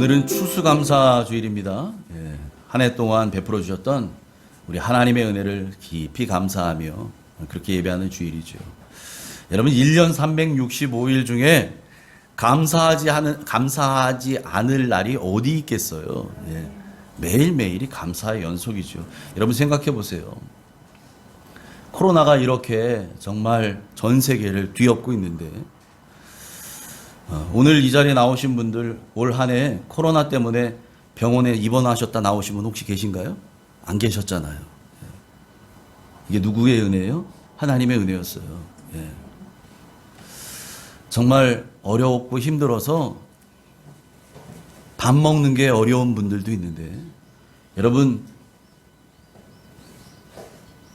오늘은 추수감사주일입니다. 한 해 동안 베풀어 주셨던 우리 하나님의 은혜를 깊이 감사하며 그렇게 예배하는 주일이죠. 여러분 1년 365일 중에 감사하지 않을 날이 어디 있겠어요. 매일매일이 감사의 연속이죠. 여러분 생각해 보세요. 코로나가 이렇게 정말 전 세계를 뒤엎고 있는데 오늘 이 자리에 나오신 분들 올 한 해 코로나 때문에 병원에 입원하셨다 나오신 분 혹시 계신가요? 안 계셨잖아요. 이게 누구의 은혜예요? 하나님의 은혜였어요. 정말 어렵고 힘들어서 밥 먹는 게 어려운 분들도 있는데 여러분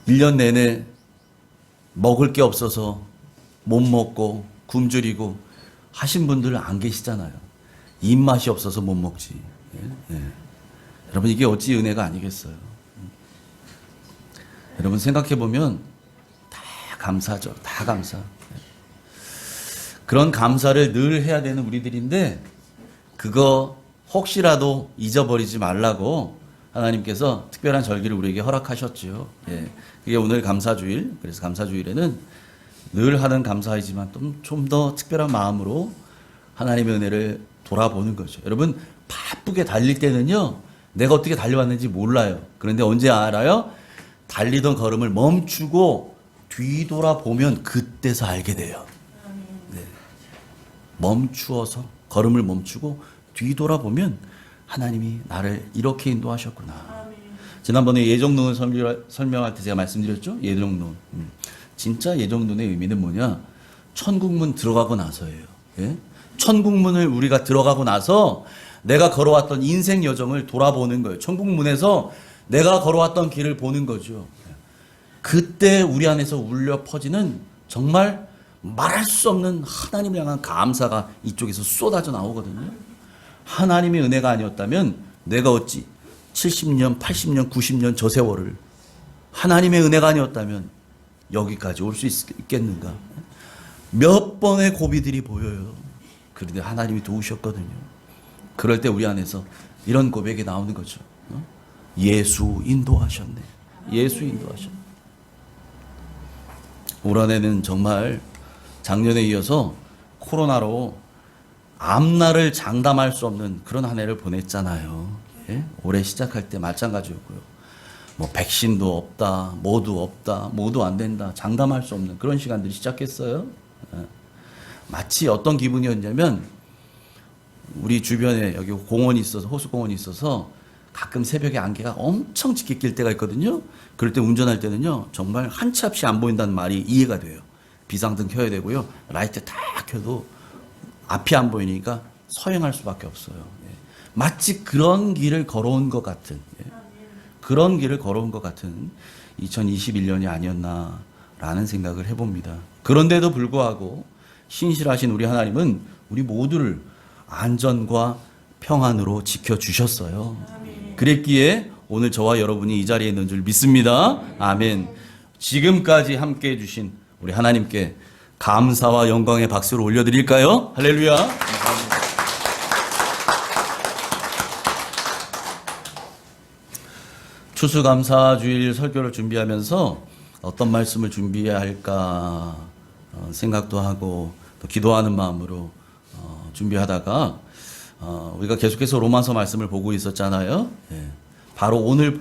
1년 내내 먹을 게 없어서 못 먹고 굶주리고 하신 분들 안 계시잖아요. 입맛이 없어서 못 먹지. 여러분 이게 어찌 은혜가 아니겠어요. 여러분 생각해 보면 다 감사죠. 다 감사. 그런 감사를 늘 해야 되는 우리들인데 그거 혹시라도 잊어버리지 말라고 하나님께서 특별한 절기를 우리에게 허락하셨죠. 그게 오늘 감사주일. 그래서 감사주일에는 늘 하는 감사이지만 좀 더 특별한 마음으로 하나님의 은혜를 돌아보는 거죠. 여러분 바쁘게 달릴 때는요. 내가 어떻게 달려왔는지 몰라요. 그런데 언제 알아요? 달리던 걸음을 멈추고 뒤돌아보면 그때서 알게 돼요. 멈추어서 걸음을 멈추고 뒤돌아보면 하나님이 나를 이렇게 인도하셨구나. 지난번에 예정론을 설명할 때 제가 말씀드렸죠. 예정론. 진짜 예정론의 의미는 뭐냐? 천국문 들어가고 나서예요. 천국문을 우리가 들어가고 나서 내가 걸어왔던 인생 여정을 돌아보는 거예요. 천국문에서 내가 걸어왔던 길을 보는 거죠. 그때 우리 안에서 울려 퍼지는 정말 말할 수 없는 하나님을 향한 감사가 이쪽에서 쏟아져 나오거든요. 하나님의 은혜가 아니었다면 내가 어찌 70년, 80년, 90년 저 세월을 하나님의 은혜가 아니었다면 여기까지 올 수 있겠는가? 몇 번의 고비들이 보여요. 그런데 하나님이 도우셨거든요. 그럴 때 우리 안에서 이런 고백이 나오는 거죠. 예수 인도하셨네. 예수 인도하셨네. 올 한 해는 정말 작년에 이어서 코로나로 앞날을 장담할 수 없는 그런 한 해를 보냈잖아요. 올해 시작할 때 마찬가지였고요. 뭐 백신도 없다, 뭐도 없다, 뭐도 안 된다, 장담할 수 없는 그런 시간들이 시작했어요. 마치 어떤 기분이었냐면 우리 주변에 여기 공원이 있어서 호수공원이 있어서 가끔 새벽에 안개가 엄청 짙게 낄 때가 있거든요. 그럴 때 운전할 때는요 정말 한 치 앞이 안 보인다는 말이 이해가 돼요. 비상등 켜야 되고요. 라이트 다 켜도 앞이 안 보이니까 서행할 수밖에 없어요. 마치 그런 길을 걸어온 것 같은 그런 길을 걸어온 것 같은 2021년이 아니었나라는 생각을 해봅니다. 그런데도 불구하고 신실하신 우리 하나님은 우리 모두를 안전과 평안으로 지켜주셨어요. 그랬기에 오늘 저와 여러분이 이 자리에 있는 줄 믿습니다. 아멘. 지금까지 함께해 주신 우리 하나님께 감사와 영광의 박수를 올려드릴까요? 할렐루야. 감사합니다. 추수감사주일 설교를 준비하면서 어떤 말씀을 준비해야 할까 생각도 하고 또 기도하는 마음으로 준비하다가 우리가 계속해서 로마서 말씀을 보고 있었잖아요. 바로 오늘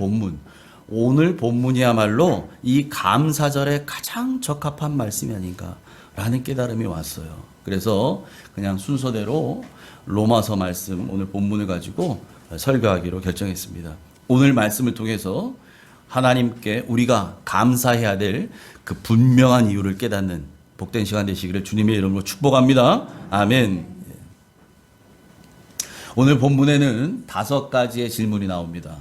본문이야말로 이 감사절에 가장 적합한 말씀이 아닌가라는 깨달음이 왔어요. 그래서 그냥 순서대로 로마서 말씀 오늘 본문을 가지고 설교하기로 결정했습니다. 오늘 말씀을 통해서 하나님께 우리가 감사해야 될 그 분명한 이유를 깨닫는 복된 시간 되시기를 주님의 이름으로 축복합니다. 아멘. 오늘 본문에는 5가지의 질문이 나옵니다.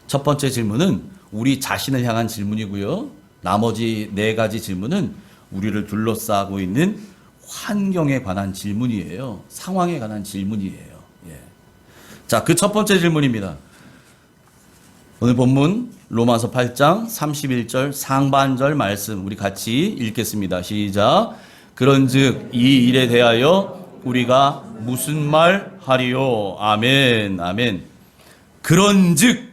첫 번째 질문은 우리 자신을 향한 질문이고요. 나머지 4가지 질문은 우리를 둘러싸고 있는 환경에 관한 질문이에요. 상황에 관한 질문이에요. 자, 그 첫 번째 질문입니다. 오늘 본문 로마서 8장 31절 상반절 말씀 우리 같이 읽겠습니다. 시작. 그런즉 이 일에 대하여 우리가 무슨 말 하리요. 아멘. 아멘. 그런즉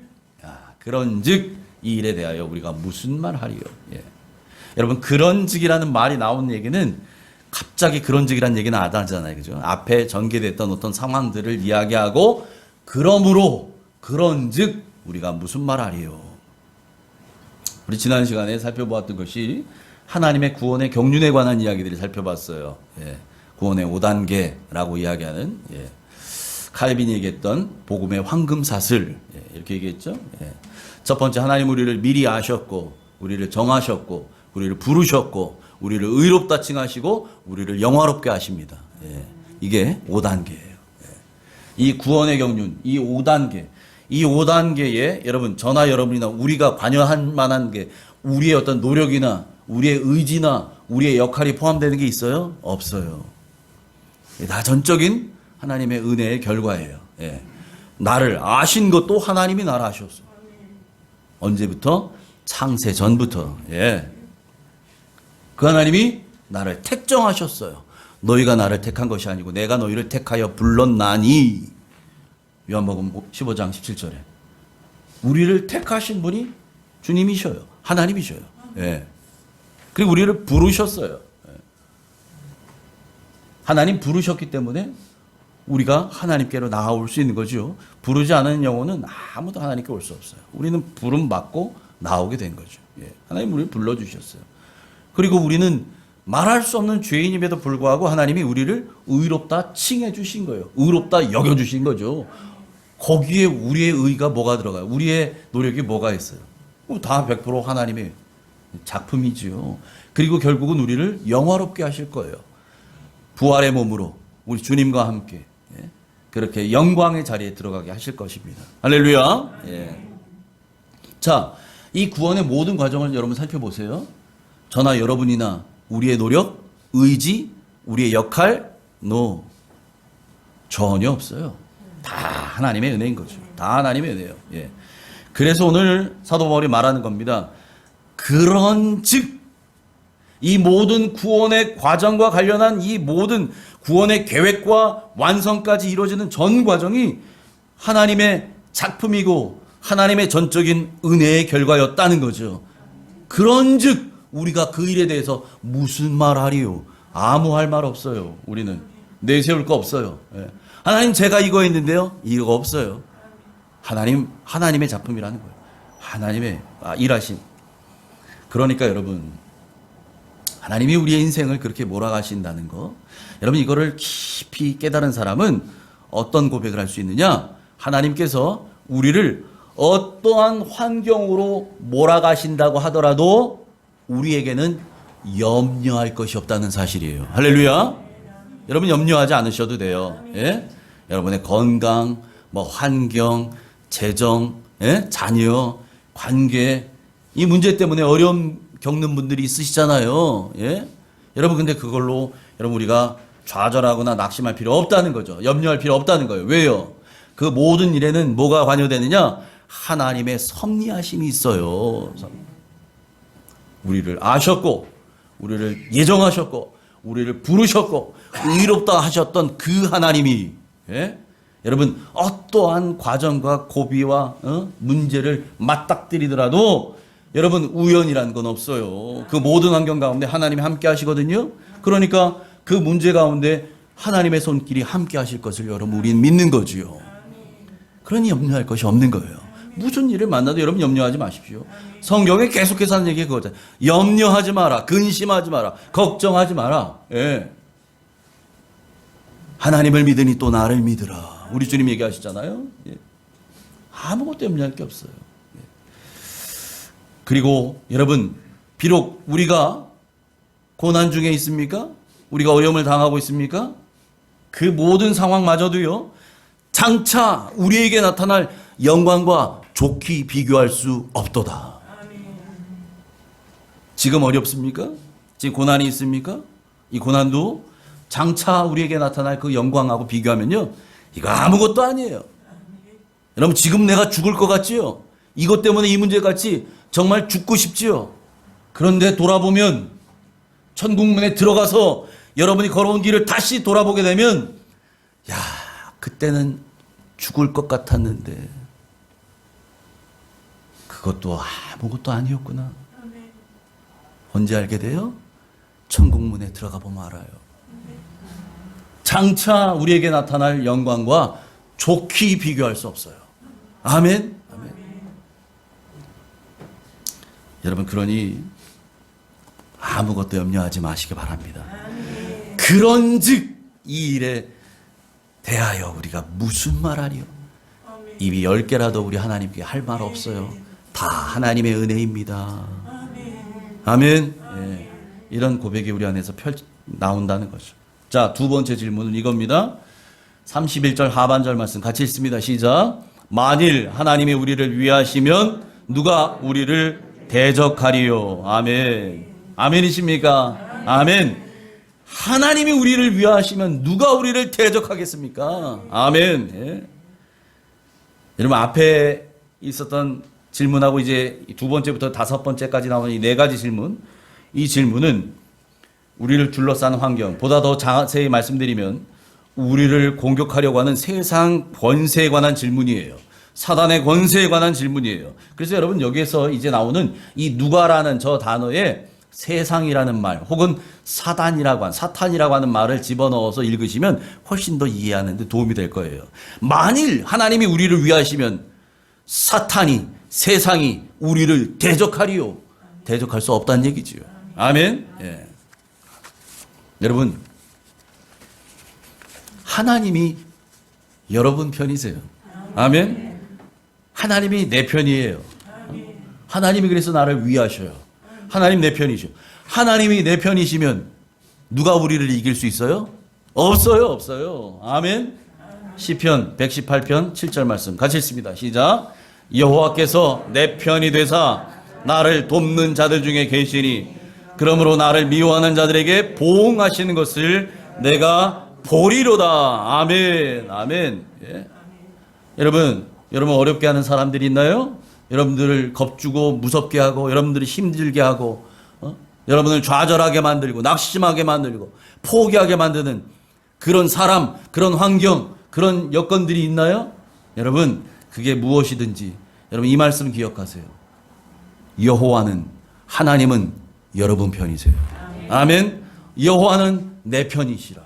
이 일에 대하여 우리가 무슨 말 하리요. 예. 여러분, 그런즉이라는 말이 나온 얘기는 갑자기 그런즉이라는 얘기는 안 하잖아요. 그죠? 앞에 전개됐던 어떤 상황들을 이야기하고, 그러므로 그런즉 우리가 무슨 말 하리요. 우리 지난 시간에 살펴보았던 것이 하나님의 구원의 경륜에 관한 이야기들을 살펴봤어요. 예. 구원의 5단계라고 이야기하는, 예. 칼빈이 얘기했던 복음의 황금사슬, 예. 이렇게 얘기했죠. 예. 첫 번째, 하나님 우리를 미리 아셨고 우리를 정하셨고 우리를 부르셨고 우리를 의롭다 칭하시고 우리를 영화롭게 하십니다. 예. 이게 5단계예요. 예. 이 구원의 경륜, 이 5단계에 여러분, 저나 여러분이나 우리가 관여할 만한 게 우리의 어떤 노력이나 우리의 의지나 우리의 역할이 포함되는 게 있어요? 없어요. 다 전적인 하나님의 은혜의 결과예요. 예. 나를 아신 것도 하나님이 나를 아셨어요. 언제부터? 창세 전부터. 예. 그 하나님이 나를 택정하셨어요. 너희가 나를 택한 것이 아니고 내가 너희를 택하여 불렀나니. 요한복음 15장 17절에. 우리를 택하신 분이 주님이셔요. 하나님이셔요. 예. 그리고 우리를 부르셨어요. 예. 하나님 부르셨기 때문에 우리가 하나님께로 나아올 수 있는 거죠. 부르지 않은 영혼은 아무도 하나님께 올 수 없어요. 우리는 부름 받고 나오게 된 거죠. 예. 하나님 우리를 불러주셨어요. 그리고 우리는 말할 수 없는 죄인임에도 불구하고 하나님이 우리를 의롭다 칭해 주신 거예요. 의롭다 여겨 주신 거죠. 거기에 우리의 의가 뭐가 들어가요? 우리의 노력이 뭐가 있어요? 다 100% 하나님의 작품이지요. 그리고 결국은 우리를 영화롭게 하실 거예요. 부활의 몸으로 우리 주님과 함께, 예, 그렇게 영광의 자리에 들어가게 하실 것입니다. 할렐루야. 예. 자, 이 구원의 모든 과정을 여러분 살펴보세요. 저나 여러분이나 우리의 노력, 의지, 우리의 역할, 전혀 없어요. 다 하나님의 은혜인 거죠. 다 하나님의 은혜예요. 예. 그래서 오늘 사도 바울이 말하는 겁니다. 그런즉 이 모든 구원의 과정과 관련한 이 모든 구원의 계획과 완성까지 이루어지는 전 과정이 하나님의 작품이고 하나님의 전적인 은혜의 결과였다는 거죠. 그런즉 우리가 그 일에 대해서 무슨 말 하리요? 아무 할 말 없어요. 우리는 내세울 거 없어요. 예. 하나님, 제가 이거 했는데요, 이거 없어요. 하나님의 작품이라는 거예요. 하나님의 일하심. 그러니까 여러분, 하나님이 우리의 인생을 그렇게 몰아가신다는 거, 여러분 이거를 깊이 깨달은 사람은 어떤 고백을 할 수 있느냐? 하나님께서 우리를 어떠한 환경으로 몰아가신다고 하더라도 우리에게는 염려할 것이 없다는 사실이에요. 할렐루야. 여러분 염려하지 않으셔도 돼요. 예? 여러분의 건강, 환경, 재정, 예? 자녀, 관계, 이 문제 때문에 어려움 겪는 분들이 있으시잖아요. 예? 여러분 근데 그걸로 여러분 우리가 좌절하거나 낙심할 필요 없다는 거죠. 염려할 필요 없다는 거예요. 왜요? 그 모든 일에는 뭐가 관여되느냐? 하나님의 섭리하심이 있어요. 우리를 아셨고 우리를 예정하셨고 우리를 부르셨고 의롭다 하셨던 그 하나님이, 예? 여러분 어떠한 과정과 고비와 문제를 맞닥뜨리더라도 여러분 우연이라는 건 없어요. 그 모든 환경 가운데 하나님이 함께 하시거든요. 그러니까 그 문제 가운데 하나님의 손길이 함께 하실 것을 여러분 우리는 믿는 거지요. 그러니 염려할 것이 없는 거예요. 무슨 일을 만나도 여러분 염려하지 마십시오. 성경에 계속해서 하는 얘기가 그거잖아요. 염려하지 마라. 근심하지 마라. 걱정하지 마라. 예. 하나님을 믿으니 또 나를 믿으라. 우리 주님 얘기하시잖아요. 예. 아무것도 염려할 게 없어요. 예. 그리고 여러분 비록 우리가 고난 중에 있습니까? 우리가 어려움을 당하고 있습니까? 그 모든 상황마저도요, 장차 우리에게 나타날 영광과 좋게 비교할 수 없도다. 지금 어렵습니까? 지금 고난이 있습니까? 이 고난도 장차 우리에게 나타날 그 영광하고 비교하면요, 이거 아무것도 아니에요. 여러분 지금 내가 죽을 것 같지요? 이것 때문에 이 문제같이 정말 죽고 싶지요? 그런데 돌아보면 천국문에 들어가서 여러분이 걸어온 길을 다시 돌아보게 되면 야, 그때는 죽을 것 같았는데 그것도 아무것도 아니었구나. 언제 알게 돼요? 천국문에 들어가 보면 알아요. 장차 우리에게 나타날 영광과 좋게 비교할 수 없어요. 아멘. 아멘. 여러분, 그러니 아무것도 염려하지 마시기 바랍니다. 그런즉 이 일에 대하여 우리가 무슨 말하리요? 입이 10개라도 우리 하나님께 할 말 없어요. 다 하나님의 은혜입니다. 아멘. 예. 이런 고백이 우리 안에서 나온다는 거죠. 자, 두 번째 질문은 이겁니다. 31절 하반절 말씀 같이 읽습니다. 시작. 만일 하나님이 우리를 위하시면 누가 우리를 대적하리요? 아멘. 아멘이십니까? 아멘. 하나님이 우리를 위하시면 누가 우리를 대적하겠습니까? 아멘. 예. 여러분, 앞에 있었던 질문하고 이제 두 번째부터 다섯 번째까지 나오는 이 네 가지 질문, 이 질문은 우리를 둘러싸는 환경, 보다 더 자세히 말씀드리면 우리를 공격하려고 하는 세상 권세에 관한 질문이에요. 사단의 권세에 관한 질문이에요. 그래서 여러분, 여기에서 이제 나오는 이 누가라는 저 단어에 세상이라는 말 혹은 사탄이라고 하는 말을 집어넣어서 읽으시면 훨씬 더 이해하는 데 도움이 될 거예요. 만일 하나님이 우리를 위하시면 사탄이, 세상이 우리를 대적하리요? 대적할 수 없다는 얘기지요. 아멘. 예. 여러분, 하나님이 여러분 편이세요. 아멘. 하나님이 내 편이에요. 하나님이 그래서 나를 위하셔요. 하나님 내 편이죠. 하나님이 내 편이시면 누가 우리를 이길 수 있어요? 없어요. 없어요. 아멘. 시편 118편 7절 말씀 같이 읽습니다. 시작. 여호와께서 내 편이 되사 나를 돕는 자들 중에 계시니 그러므로 나를 미워하는 자들에게 보응하시는 것을 내가 보리로다. 아멘. 아멘. 예. 여러분 어렵게 하는 사람들이 있나요? 여러분들을 겁주고 무섭게 하고 여러분들을 힘들게 하고 여러분을 좌절하게 만들고 낙심하게 만들고 포기하게 만드는 그런 사람, 그런 환경, 그런 여건들이 있나요? 여러분, 그게 무엇이든지 여러분 이 말씀 기억하세요. 여호와는, 하나님은 여러분 편이세요. 아멘. 여호와는 내 편이시라.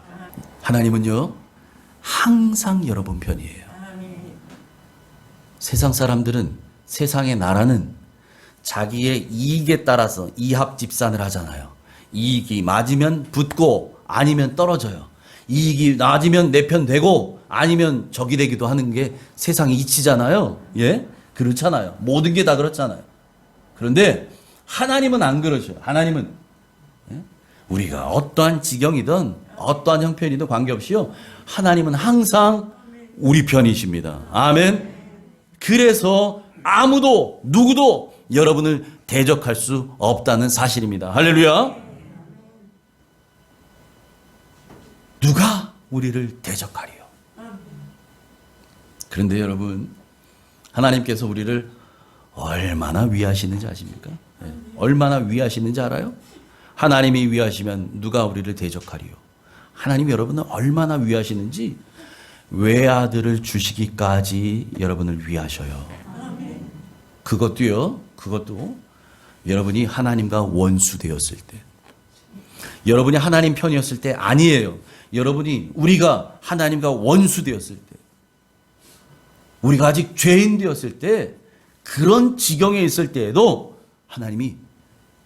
하나님은요 항상 여러분 편이에요. 세상 사람들은, 세상의 나라는 자기의 이익에 따라서 이합집산을 하잖아요. 이익이 맞으면 붙고 아니면 떨어져요. 이익이 낮으면 내 편 되고 아니면 적이 되기도 하는 게 세상의 이치잖아요. 예? 그렇잖아요. 모든 게 다 그렇잖아요. 그런데 하나님은 안 그러셔요. 하나님은 우리가 어떠한 지경이든 어떠한 형편이든 관계없이요, 하나님은 항상 우리 편이십니다. 아멘. 그래서 아무도 누구도 여러분을 대적할 수 없다는 사실입니다. 할렐루야. 누가 우리를 대적하리요? 그런데 여러분, 하나님께서 우리를 얼마나 위하시는지 아십니까? 네. 얼마나 위하시는지 알아요? 하나님이 위하시면 누가 우리를 대적하리요? 하나님이 여러분을 얼마나 위하시는지 외아들을 주시기까지 여러분을 위하셔요. 그것도 여러분이 하나님과 원수 되었을 때, 여러분이 하나님 편이었을 때 아니에요. 여러분이, 우리가 하나님과 원수 되었을 때, 우리가 아직 죄인 되었을 때, 그런 지경에 있을 때에도 하나님이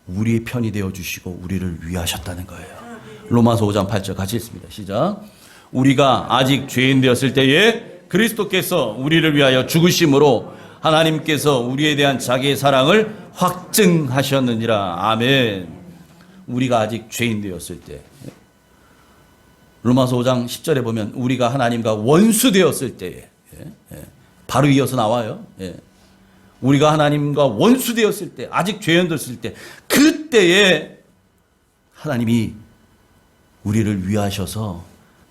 우리의 편이 되어주시고 우리를 위하셨다는 거예요. 로마서 5장 8절 같이 읽습니다. 시작. 우리가 아직 죄인 되었을 때에 그리스도께서 우리를 위하여 죽으심으로 하나님께서 우리에 대한 자기의 사랑을 확증하셨느니라. 아멘. 우리가 아직 죄인 되었을 때, 로마서 5장 10절에 보면 우리가 하나님과 원수 되었을 때에, 바로 이어서 나와요. 우리가 하나님과 원수 되었을 때, 아직 죄인 되었을 때, 그때에 하나님이 우리를 위하셔서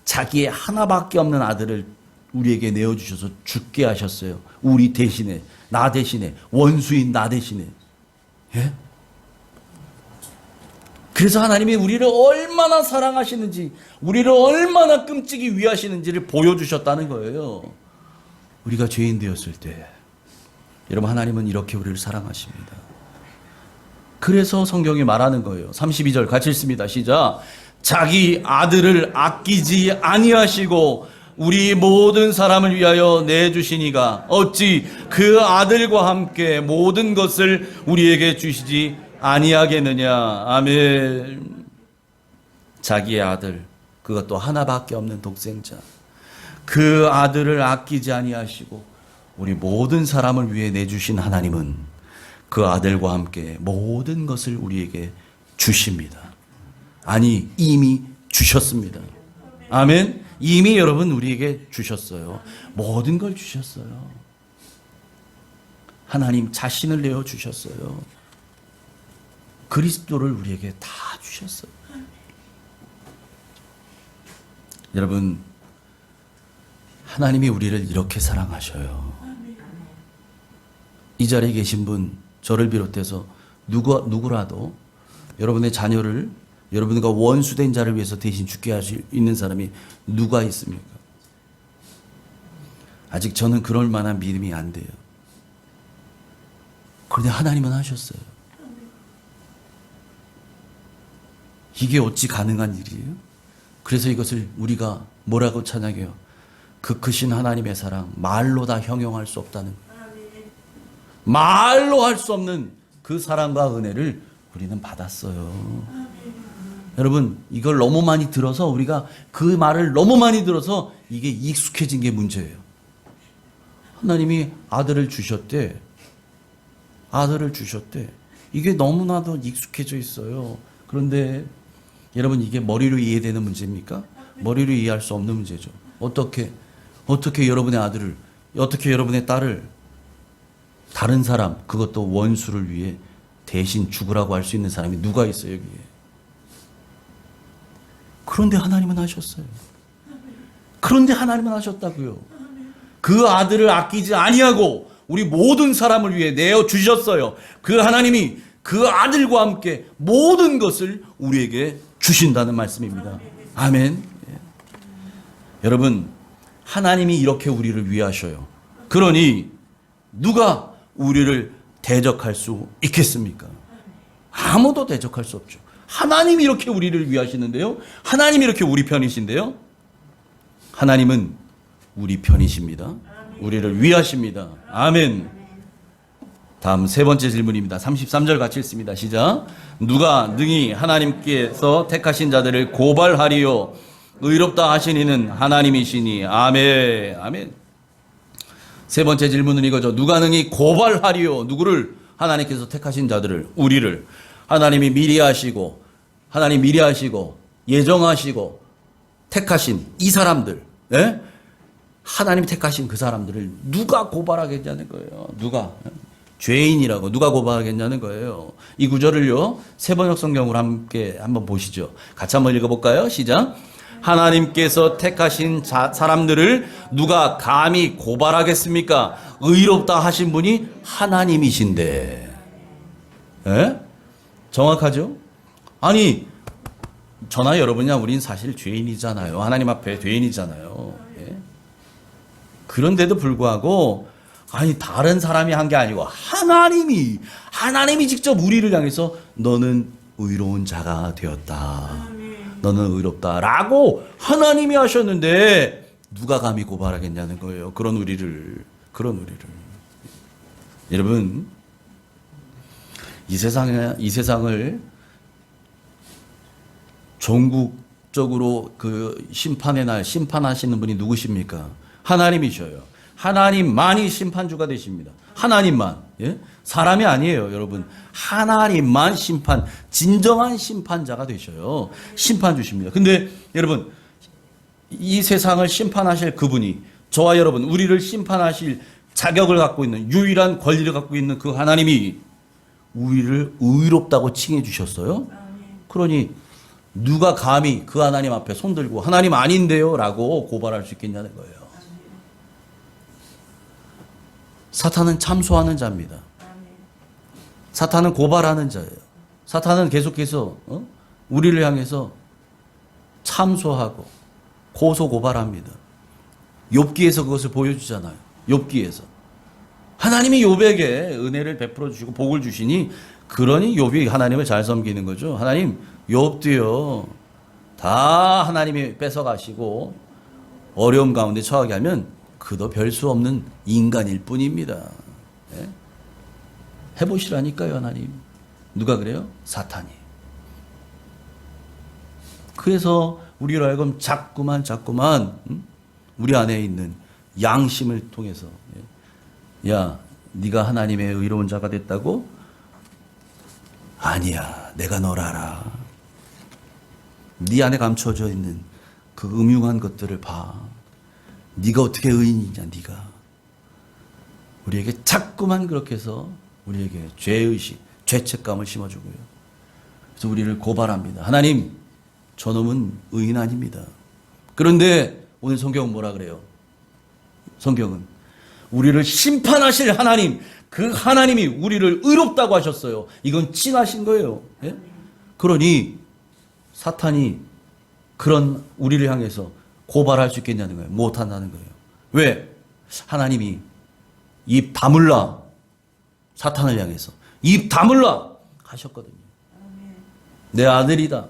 자기의 하나밖에 없는 아들을 우리에게 내어주셔서 죽게 하셨어요. 우리 대신에, 나 대신에, 원수인 나 대신에. 예? 그래서 하나님이 우리를 얼마나 사랑하시는지, 우리를 얼마나 끔찍이 위하시는지를 보여주셨다는 거예요. 우리가 죄인 되었을 때 여러분, 하나님은 이렇게 우리를 사랑하십니다. 그래서 성경이 말하는 거예요. 32절 같이 읽습니다. 시작. 자기 아들을 아끼지 아니하시고 우리 모든 사람을 위하여 내주시니가 어찌 그 아들과 함께 모든 것을 우리에게 주시지 아니하겠느냐. 아멘. 자기의 아들, 그것도 하나밖에 없는 독생자, 그 아들을 아끼지 아니하시고 우리 모든 사람을 위해 내주신 하나님은 그 아들과 함께 모든 것을 우리에게 주십니다. 아니, 이미 주셨습니다. 아멘. 이미 여러분 우리에게 주셨어요. 모든 걸 주셨어요. 하나님 자신을 내어 주셨어요. 그리스도를 우리에게 다 주셨어요. 여러분, 하나님이 우리를 이렇게 사랑하셔요. 이 자리에 계신 분, 저를 비롯해서 누구라도 여러분의 자녀를, 여러분과 원수된 자를 위해서 대신 죽게 할 수 있는 사람이 누가 있습니까? 아직 저는 그럴 만한 믿음이 안 돼요. 그런데 하나님은 하셨어요. 이게 어찌 가능한 일이에요? 그래서 이것을 우리가 뭐라고 찬양해요? 그 크신 하나님의 사랑, 말로 다 형용할 수 없다는 거예요. 말로 할 수 없는 그 사랑과 은혜를 우리는 받았어요. 여러분, 이걸 너무 많이 들어서, 우리가 그 말을 너무 많이 들어서 이게 익숙해진 게 문제예요. 하나님이 아들을 주셨대. 아들을 주셨대. 이게 너무나도 익숙해져 있어요. 그런데 여러분, 이게 머리로 이해되는 문제입니까? 머리로 이해할 수 없는 문제죠. 어떻게 여러분의 아들을, 어떻게 여러분의 딸을 다른 사람, 그것도 원수를 위해 대신 죽으라고 할 수 있는 사람이 누가 있어요, 여기에? 그런데 하나님은 하셨어요. 그런데 하나님은 하셨다고요. 그 아들을 아끼지 아니하고 우리 모든 사람을 위해 내어 주셨어요. 그 하나님이 그 아들과 함께 모든 것을 우리에게 주신다는 말씀입니다. 아멘. 예. 여러분, 하나님이 이렇게 우리를 위하셔요. 그러니 누가 우리를 대적할 수 있겠습니까? 아무도 대적할 수 없죠. 하나님이 이렇게 우리를 위하시는데요. 하나님이 이렇게 우리 편이신데요. 하나님은 우리 편이십니다. 우리를 위하십니다. 아멘. 다음 세 번째 질문입니다. 33절 같이 읽습니다. 시작. 누가 능히 하나님께서 택하신 자들을 고발하리요? 의롭다 하신 이는 하나님이시니. 아멘. 아멘. 세 번째 질문은 이거죠. 누가 능히 고발하리요? 누구를? 하나님께서 택하신 자들을, 우리를. 하나님이 미리 하시고 예정하시고 택하신 이 사람들, 예? 하나님이 택하신 그 사람들을 누가 고발하겠냐는 거예요. 누가? 죄인이라고 누가 고발하겠냐는 거예요. 이 구절을요, 세번역 성경으로 함께 한번 보시죠. 같이 한번 읽어볼까요? 시작. 하나님께서 택하신 사람들을 누가 감히 고발하겠습니까? 의롭다 하신 분이 하나님이신데. 예? 정확하죠? 아니, 저나 여러분이나 우린 사실 죄인이잖아요. 하나님 앞에 죄인이잖아요. 예? 그런데도 불구하고, 아니, 다른 사람이 한 게 아니고 하나님이 직접 우리를 향해서 너는 의로운 자가 되었다. 너는 의롭다라고 하나님이 하셨는데 누가 감히 고발하겠냐는 거예요. 그런 우리를. 여러분, 이 세상을 종국적으로 그 심판의 날 심판하시는 분이 누구십니까? 하나님이셔요. 하나님만이 심판주가 되십니다. 하나님만. 예? 사람이 아니에요, 여러분. 하나님만 진정한 심판자가 되셔요. 심판주십니다. 근데 여러분, 이 세상을 심판하실 그분이, 저와 여러분, 우리를 심판하실 자격을 갖고 있는, 유일한 권리를 갖고 있는 그 하나님이 우리를 의롭다고 칭해 주셨어요. 그러니 누가 감히 그 하나님 앞에 손들고 하나님 아닌데요? 라고 고발할 수 있겠냐는 거예요. 사탄은 참소하는 자입니다. 사탄은 고발하는 자예요. 사탄은 계속해서 우리를 향해서 참소하고 고소 고발합니다. 욥기에서 그것을 보여주잖아요. 욥기에서 하나님이 욥에게 은혜를 베풀어 주시고 복을 주시니 그러니 욥이 하나님을 잘 섬기는 거죠. 하나님, 욥도요 다 하나님이 뺏어가시고 어려움 가운데 처하게 하면 그도 별 수 없는 인간일 뿐입니다. 예? 해보시라니까요, 하나님. 누가 그래요? 사탄이. 그래서 우리로 하여금 자꾸만 우리 안에 있는 양심을 통해서 야, 네가 하나님의 의로운 자가 됐다고? 아니야, 내가 널 알아. 네 안에 감춰져 있는 그 음흉한 것들을 봐. 네가 어떻게 의인이냐, 네가. 우리에게 자꾸만 그렇게 해서 우리에게 죄의식, 죄책감을 심어주고요. 그래서 우리를 고발합니다. 하나님, 저놈은 의인 아닙니다. 그런데 오늘 성경은 뭐라 그래요? 성경은 우리를 심판하실 하나님, 그 하나님이 우리를 의롭다고 하셨어요. 이건 친하신 거예요. 예? 그러니 사탄이 그런 우리를 향해서 고발할 수 있겠냐는 거예요. 못한다는 거예요. 왜? 하나님이 입 다물라, 사탄을 향해서 입 다물라 하셨거든요. 내 아들이다.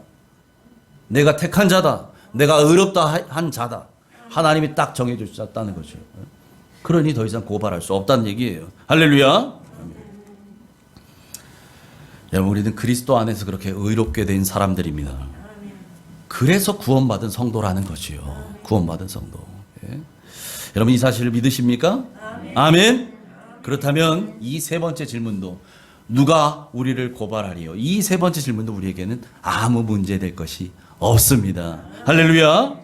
내가 택한 자다. 내가 의롭다 한 자다. 하나님이 딱 정해주셨다는 거죠. 그러니 더 이상 고발할 수 없다는 얘기예요. 할렐루야. 여러분, 우리는 그리스도 안에서 그렇게 의롭게 된 사람들입니다. 그래서 구원받은 성도라는 거지요. 구원받은 성도. 예. 여러분, 이 사실을 믿으십니까? 아멘. 그렇다면 이 세 번째 질문도 누가 우리를 고발하리요? 이 세 번째 질문도 우리에게는 아무 문제 될 것이 없습니다. 할렐루야.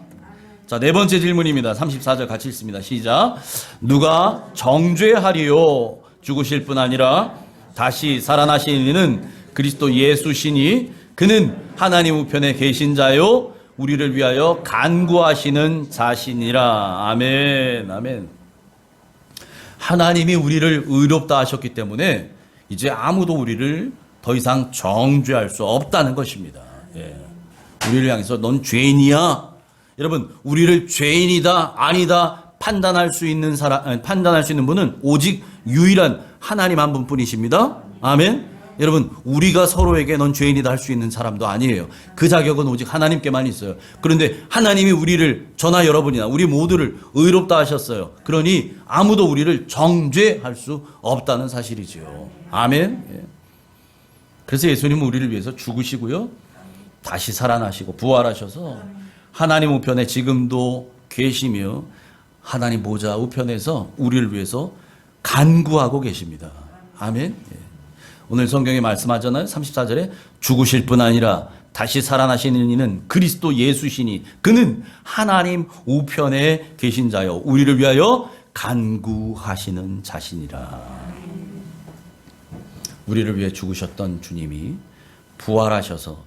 자, 네 번째 질문입니다. 34절 같이 읽습니다. 시작. 누가 정죄하리요? 죽으실 뿐 아니라 다시 살아나신 이는 그리스도 예수시니 그는 하나님 우편에 계신 자요 우리를 위하여 간구하시는 자신이라. 아멘. 아멘. 하나님이 우리를 의롭다 하셨기 때문에 이제 아무도 우리를 더 이상 정죄할 수 없다는 것입니다. 예. 우리를 향해서 넌 죄인이야. 여러분, 우리를 죄인이다 아니다 판단할 수 있는 분은 오직 유일한 하나님 한 분뿐이십니다. 아멘. 여러분, 우리가 서로에게 넌 죄인이다 할 수 있는 사람도 아니에요. 그 자격은 오직 하나님께만 있어요. 그런데 하나님이 우리를, 저나 여러분이나 우리 모두를 의롭다 하셨어요. 그러니 아무도 우리를 정죄할 수 없다는 사실이죠. 아멘. 예. 그래서 예수님은 우리를 위해서 죽으시고요, 다시 살아나시고 부활하셔서 하나님 우편에 지금도 계시며 하나님 보좌 우편에서 우리를 위해서 간구하고 계십니다. 아멘. 예. 오늘 성경에 말씀하잖아요. 34절에 죽으실 뿐 아니라 다시 살아나시는 이는 그리스도 예수시니 그는 하나님 우편에 계신 자요 우리를 위하여 간구하시는 자신이라. 우리를 위해 죽으셨던 주님이 부활하셔서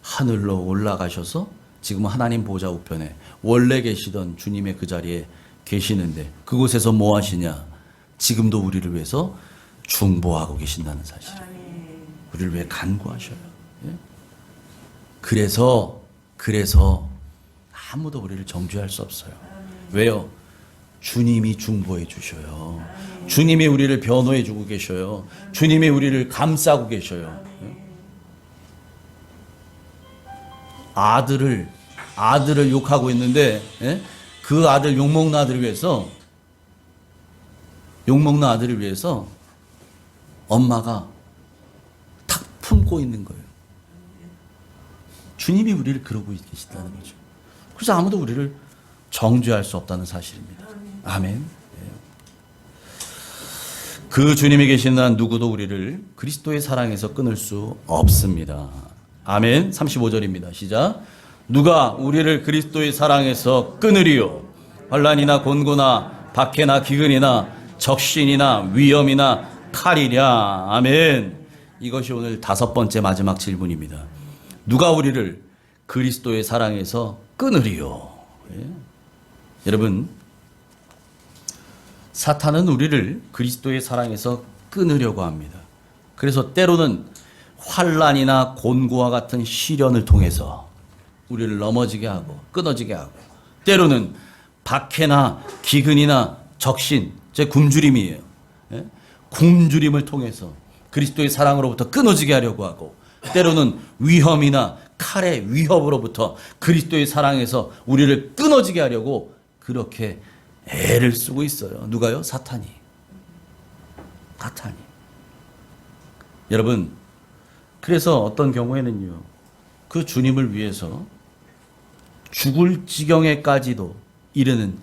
하늘로 올라가셔서 지금 하나님 보좌 우편에 원래 계시던 주님의 그 자리에 계시는데 그곳에서 뭐 하시냐? 지금도 우리를 위해서 중보하고 계신다는 사실. 우리를 위해 간구하셔요. 예? 그래서 아무도 우리를 정죄할 수 없어요. 왜요? 주님이 중보해 주셔요. 주님이 우리를 변호해 주고 계셔요. 주님이 우리를 감싸고 계셔요. 예? 아들을 욕하고 있는데, 예? 그 아들 욕먹는 아들을 위해서 엄마가 탁 품고 있는 거예요. 주님이 우리를 그러고 계시다는 거죠. 그래서 아무도 우리를 정죄할 수 없다는 사실입니다. 아멘. 그 주님이 계신 한 누구도 우리를 그리스도의 사랑에서 끊을 수 없습니다. 아멘. 35절입니다. 시작. 누가 우리를 그리스도의 사랑에서 끊으리요? 환난이나 곤고나 박해나 기근이나 적신이나 위험이나 칼이랴. 아멘. 이것이 오늘 다섯 번째 마지막 질문입니다. 누가 우리를 그리스도의 사랑에서 끊으리요? 예? 여러분, 사탄은 우리를 그리스도의 사랑에서 끊으려고 합니다. 그래서 때로는 환난이나 곤고와 같은 시련을 통해서 우리를 넘어지게 하고 끊어지게 하고, 때로는 박해나 기근이나 적신, 제 굶주림이에요. 예? 굶주림을 통해서 그리스도의 사랑으로부터 끊어지게 하려고 하고, 때로는 위험이나 칼의 위협으로부터 그리스도의 사랑에서 우리를 끊어지게 하려고 그렇게 애를 쓰고 있어요. 누가요? 사탄이. 여러분, 그래서 어떤 경우에는요, 그 주님을 위해서 죽을 지경에까지도 이르는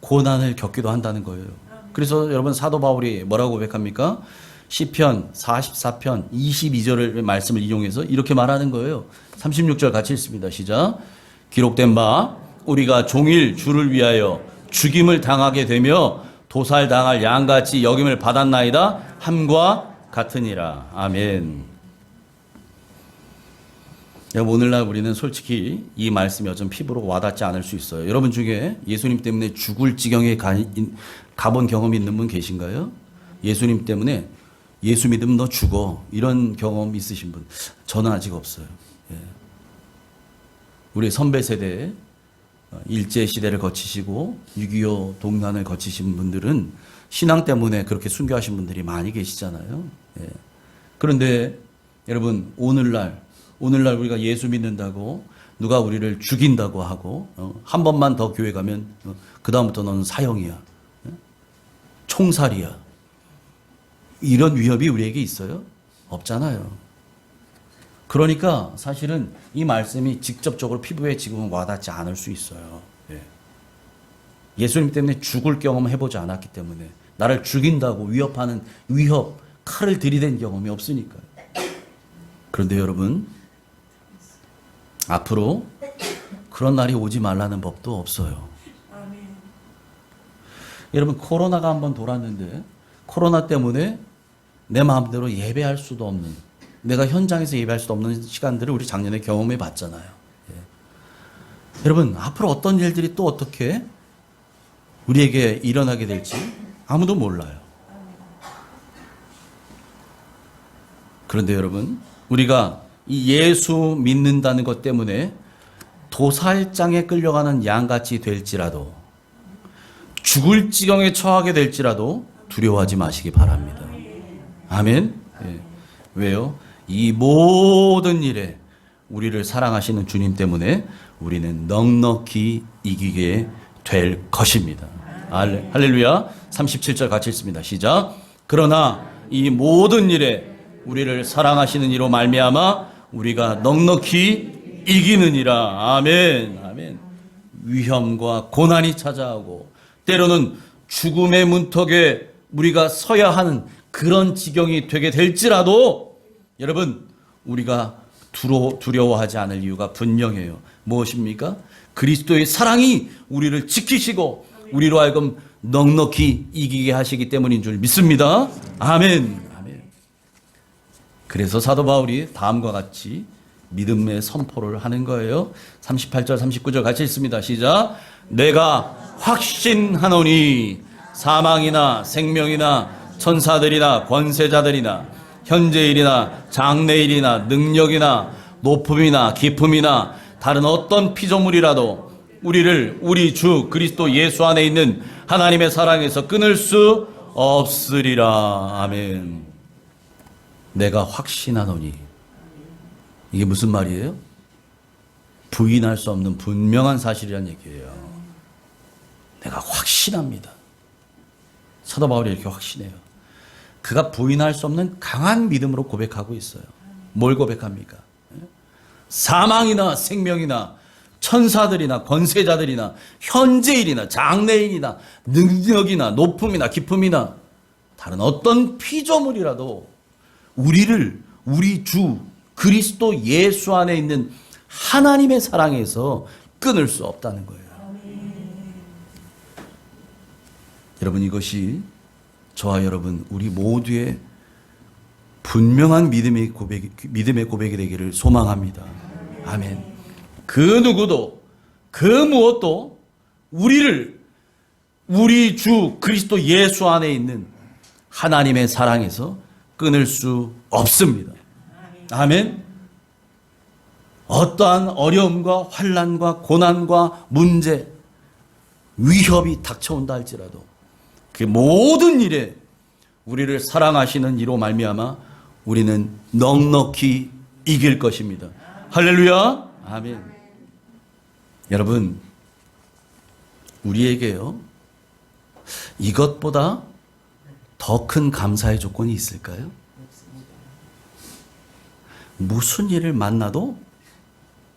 고난을 겪기도 한다는 거예요. 그래서 여러분, 사도 바울이 뭐라고 고백합니까? 시편 44편 22절의 말씀을 이용해서 이렇게 말하는 거예요. 36절 같이 읽습니다. 시작. 기록된 바 우리가 종일 주를 위하여 죽임을 당하게 되며 도살당할 양같이 여김을 받았나이다 함과 같으니라. 아멘. 여러분, 오늘날 우리는 솔직히 이 말씀이 어쩜 피부로 와닿지 않을 수 있어요. 여러분 중에 예수님 때문에 죽을 지경에 가본 경험이 있는 분 계신가요? 예수님 때문에 예수 믿으면 너 죽어, 이런 경험 있으신 분? 저는 아직 없어요. 예. 우리 선배 세대에 일제시대를 거치시고 6.25 동란을 거치신 분들은 신앙 때문에 그렇게 순교하신 분들이 많이 계시잖아요. 예. 그런데 여러분, 오늘날 우리가 예수 믿는다고 누가 우리를 죽인다고 하고 한 번만 더 교회 가면 그 다음부터 너는 사형이야, 총살이야, 이런 위협이 우리에게 있어요? 없잖아요. 그러니까 사실은 이 말씀이 직접적으로 피부에 지금은 와닿지 않을 수 있어요. 예. 예수님 때문에 죽을 경험을 해보지 않았기 때문에, 나를 죽인다고 위협하는 칼을 들이댄 경험이 없으니까요. 그런데 여러분, 앞으로 그런 날이 오지 말라는 법도 없어요. 여러분, 코로나가 한번 돌았는데 코로나 때문에 내 마음대로 예배할 수도 없는, 내가 현장에서 예배할 수도 없는 시간들을 우리 작년에 경험해 봤잖아요. 예. 여러분, 앞으로 어떤 일들이 또 어떻게 우리에게 일어나게 될지 아무도 몰라요. 그런데 여러분, 우리가 이 예수 믿는다는 것 때문에 도살장에 끌려가는 양같이 될지라도, 죽을 지경에 처하게 될지라도 두려워하지 마시기 바랍니다. 아멘. 예. 왜요? 이 모든 일에 우리를 사랑하시는 주님 때문에 우리는 넉넉히 이기게 될 것입니다. 할렐루야. 37절 같이 읽습니다. 시작. 그러나 이 모든 일에 우리를 사랑하시는 이로 말미암아 우리가 넉넉히 이기느니라. 아멘. 아멘. 위험과 고난이 찾아오고 때로는 죽음의 문턱에 우리가 서야 하는 그런 지경이 되게 될지라도, 여러분, 우리가 두려워하지 않을 이유가 분명해요. 무엇입니까? 그리스도의 사랑이 우리를 지키시고 우리로 하여금 넉넉히 이기게 하시기 때문인 줄 믿습니다. 아멘. 아멘. 그래서 사도 바울이 다음과 같이 믿음의 선포를 하는 거예요. 38절 39절 같이 읽습니다. 시작. 내가 확신하노니 사망이나 생명이나 천사들이나 권세자들이나 현재일이나 장래일이나 능력이나 높음이나 깊음이나 다른 어떤 피조물이라도 우리를 우리 주 그리스도 예수 안에 있는 하나님의 사랑에서 끊을 수 없으리라. 아멘. 내가 확신하노니, 이게 무슨 말이에요? 부인할 수 없는 분명한 사실이란 얘기예요. 내가 확신합니다. 사도 바울이 이렇게 확신해요. 그가 부인할 수 없는 강한 믿음으로 고백하고 있어요. 뭘 고백합니까? 사망이나 생명이나 천사들이나 권세자들이나 현재일이나 장래일이나 능력이나 높음이나 깊음이나 다른 어떤 피조물이라도 우리를 우리 주 그리스도 예수 안에 있는 하나님의 사랑에서 끊을 수 없다는 거예요. 여러분, 이것이 저와 여러분 우리 모두의 분명한 믿음의 고백이 되기를 소망합니다. 아멘. 그 누구도 그 무엇도 우리를 우리 주 그리스도 예수 안에 있는 하나님의 사랑에서 끊을 수 없습니다. 아멘. 어떠한 어려움과 환난과 고난과 문제, 위협이 닥쳐온다 할지라도 그 모든 일에 우리를 사랑하시는 이로 말미암아 우리는 넉넉히 이길 것입니다. 할렐루야. 아멘. 여러분, 우리에게요, 이것보다 더 큰 감사의 조건이 있을까요? 무슨 일을 만나도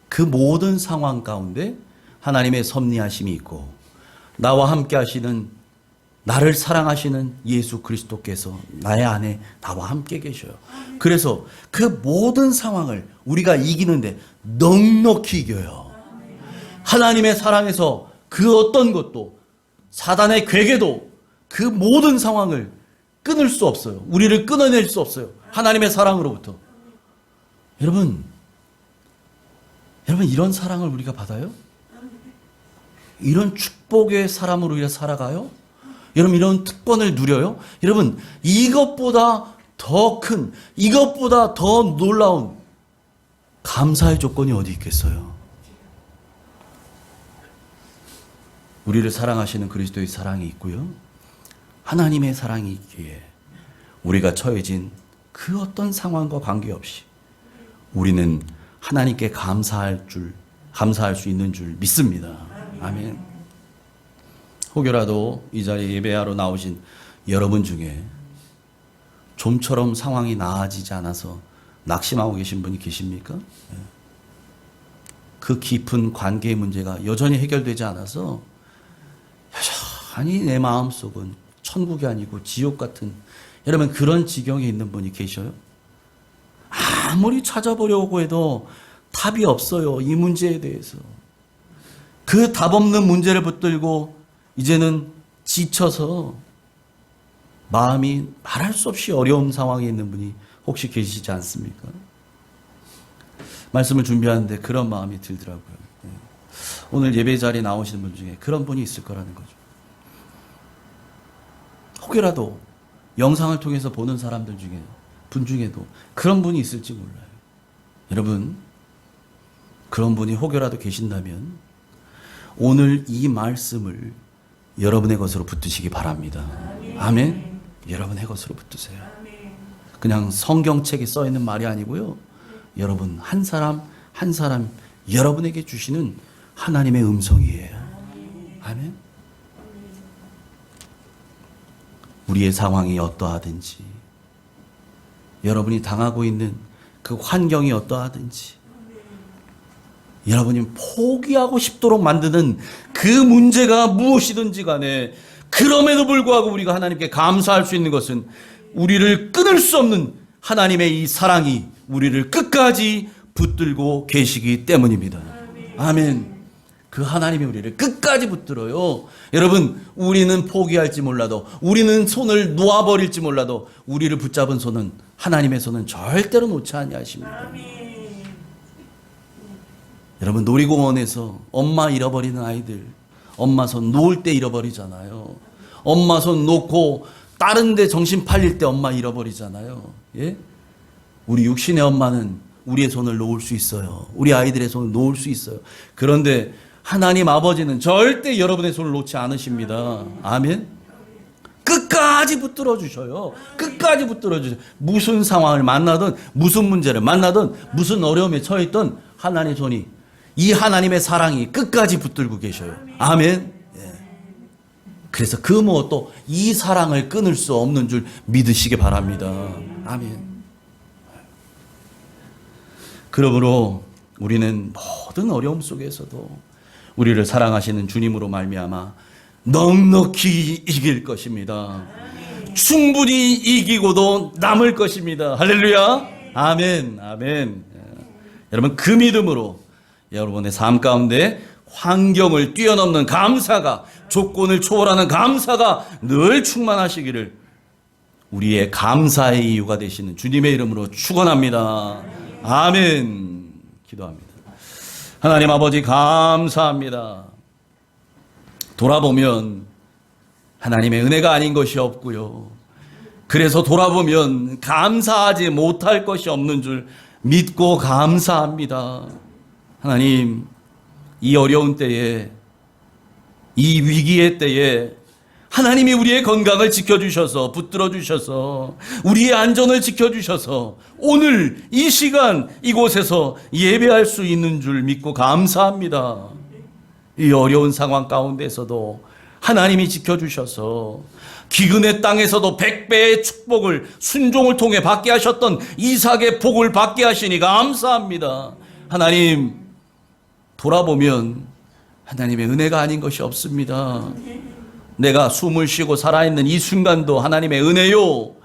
그 모든 상황 가운데 하나님의 섭리하심이 있고 나와 함께 하시는, 나를 사랑하시는 예수 그리스도께서 나의 안에 나와 함께 계셔요. 그래서 그 모든 상황을 우리가 이기는데 넉넉히 이겨요. 하나님의 사랑에서 그 어떤 것도, 사단의 괴계도 그 모든 상황을 끊을 수 없어요. 우리를 끊어낼 수 없어요. 하나님의 사랑으로부터. 여러분 이런 사랑을 우리가 받아요? 이런 축복의 사람으로 우리가 살아가요? 여러분 이런 특권을 누려요? 여러분 이것보다 더 큰, 이것보다 더 놀라운 감사의 조건이 어디 있겠어요? 우리를 사랑하시는 그리스도의 사랑이 있고요, 하나님의 사랑이 있기에 우리가 처해진 그 어떤 상황과 관계없이 우리는 하나님께 감사할 수 있는 줄 믿습니다. 아멘. 혹여라도 이 자리에 예배하러 나오신 여러분 중에 좀처럼 상황이 나아지지 않아서 낙심하고 계신 분이 계십니까? 그 깊은 관계의 문제가 여전히 해결되지 않아서 여전히 내 마음속은 천국이 아니고 지옥 같은, 여러분 그런 지경에 있는 분이 계셔요? 아무리 찾아보려고 해도 답이 없어요. 이 문제에 대해서. 그 답 없는 문제를 붙들고 이제는 지쳐서 마음이 말할 수 없이 어려운 상황에 있는 분이 혹시 계시지 않습니까? 말씀을 준비하는데 그런 마음이 들더라고요. 오늘 예배 자리에 나오시는 분 중에 그런 분이 있을 거라는 거죠. 혹여라도 영상을 통해서 보는 사람들 중에, 분 중에도 그런 분이 있을지 몰라요. 여러분, 그런 분이 혹여라도 계신다면 오늘 이 말씀을 여러분의 것으로 붙드시기 바랍니다. 아멘. 여러분의 것으로 붙드세요. 그냥 성경책에 써 있는 말이 아니고요, 여러분 한 사람 한 사람 여러분에게 주시는 하나님의 음성이에요. 아멘. 우리의 상황이 어떠하든지, 여러분이 당하고 있는 그 환경이 어떠하든지, 여러분이 포기하고 싶도록 만드는 그 문제가 무엇이든지 간에, 그럼에도 불구하고 우리가 하나님께 감사할 수 있는 것은 우리를 끊을 수 없는 하나님의 이 사랑이 우리를 끝까지 붙들고 계시기 때문입니다. 아멘. 그 하나님이 우리를 끝까지 붙들어요. 여러분, 우리는 포기할지 몰라도, 우리는 손을 놓아버릴지 몰라도 우리를 붙잡은 손은, 하나님의 손은 절대로 놓지 아니하십니다. 여러분, 놀이공원에서 엄마 잃어버리는 아이들, 엄마 손 놓을 때 잃어버리잖아요. 엄마 손 놓고 다른 데 정신 팔릴 때 엄마 잃어버리잖아요. 예? 우리 육신의 엄마는 우리의 손을 놓을 수 있어요. 우리 아이들의 손을 놓을 수 있어요. 그런데 하나님 아버지는 절대 여러분의 손을 놓지 않으십니다. 아멘. 끝까지 붙들어 주셔요. 끝까지 붙들어 주셔요. 무슨 상황을 만나든, 무슨 문제를 만나든, 무슨 어려움에 처했든 하나님의 손이, 이 하나님의 사랑이 끝까지 붙들고 계셔요. 아멘. 예. 그래서 그 무엇도 이 사랑을 끊을 수 없는 줄 믿으시기 바랍니다. 아멘. 그러므로 우리는 모든 어려움 속에서도 우리를 사랑하시는 주님으로 말미암아 넉넉히 이길 것입니다. 충분히 이기고도 남을 것입니다. 할렐루야. 아멘. 아멘. 여러분, 그 믿음으로 여러분의 삶 가운데 환경을 뛰어넘는 감사가, 조건을 초월하는 감사가 늘 충만하시기를 우리의 감사의 이유가 되시는 주님의 이름으로 축원합니다. 아멘. 기도합니다. 하나님 아버지, 감사합니다. 돌아보면 하나님의 은혜가 아닌 것이 없고요, 그래서 돌아보면 감사하지 못할 것이 없는 줄 믿고 감사합니다. 하나님, 이 어려운 때에, 이 위기의 때에 하나님이 우리의 건강을 지켜주셔서, 붙들어 주셔서, 우리의 안전을 지켜주셔서 오늘 이 시간 이곳에서 예배할 수 있는 줄 믿고 감사합니다. 이 어려운 상황 가운데서도 하나님이 지켜주셔서 기근의 땅에서도 100배의 축복을 순종을 통해 받게 하셨던 이삭의 복을 받게 하시니 감사합니다. 하나님, 돌아보면 하나님의 은혜가 아닌 것이 없습니다. 내가 숨을 쉬고 살아있는 이 순간도 하나님의 은혜요.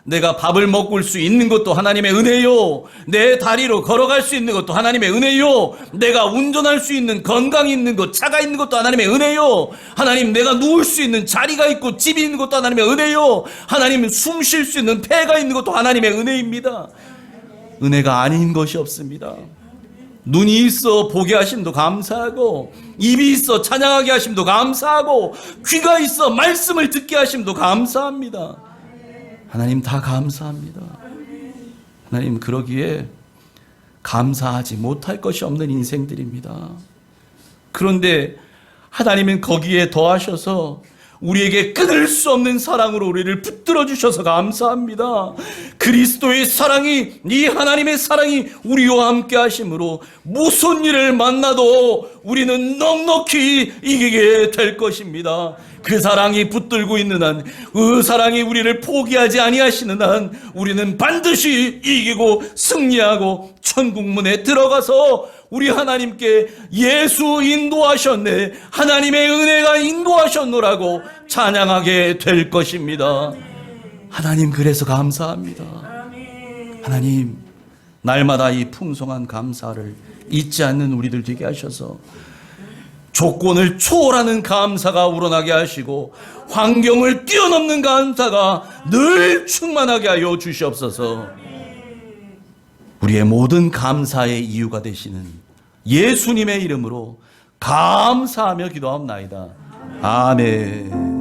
내가 밥을 먹을 수 있는 것도 하나님의 은혜요. 내 다리로 걸어갈 수 있는 것도 하나님의 은혜요. 내가 운전할 수 있는 건강이 있는 것, 차가 있는 것도 하나님의 은혜요. 하나님, 내가 누울 수 있는 자리가 있고 집이 있는 것도 하나님의 은혜요. 하나님, 숨 쉴 수 있는 폐가 있는 것도 하나님의 은혜입니다. 은혜가 아닌 것이 없습니다. 눈이 있어 보게 하심도 감사하고, 입이 있어 찬양하게 하심도 감사하고, 귀가 있어 말씀을 듣게 하심도 감사합니다. 하나님, 다 감사합니다. 하나님, 그러기에 감사하지 못할 것이 없는 인생들입니다. 그런데 하나님은 거기에 더하셔서 우리에게 끊을 수 없는 사랑으로 우리를 붙들어 주셔서 감사합니다. 그리스도의 사랑이, 이 하나님의 사랑이 우리와 함께 하심으로 무슨 일을 만나도 우리는 넉넉히 이기게 될 것입니다. 그 사랑이 붙들고 있는 한, 그 사랑이 우리를 포기하지 아니하시는 한 우리는 반드시 이기고 승리하고 천국문에 들어가서 우리 하나님께 예수 인도하셨네, 하나님의 은혜가 인도하셨노라고 찬양하게 될 것입니다. 하나님, 그래서 감사합니다. 하나님, 날마다 이 풍성한 감사를 잊지 않는 우리들 되게 하셔서 조건을 초월하는 감사가 우러나게 하시고 환경을 뛰어넘는 감사가 늘 충만하게 하여 주시옵소서. 우리의 모든 감사의 이유가 되시는 예수님의 이름으로 감사하며 기도합나이다. 아멘.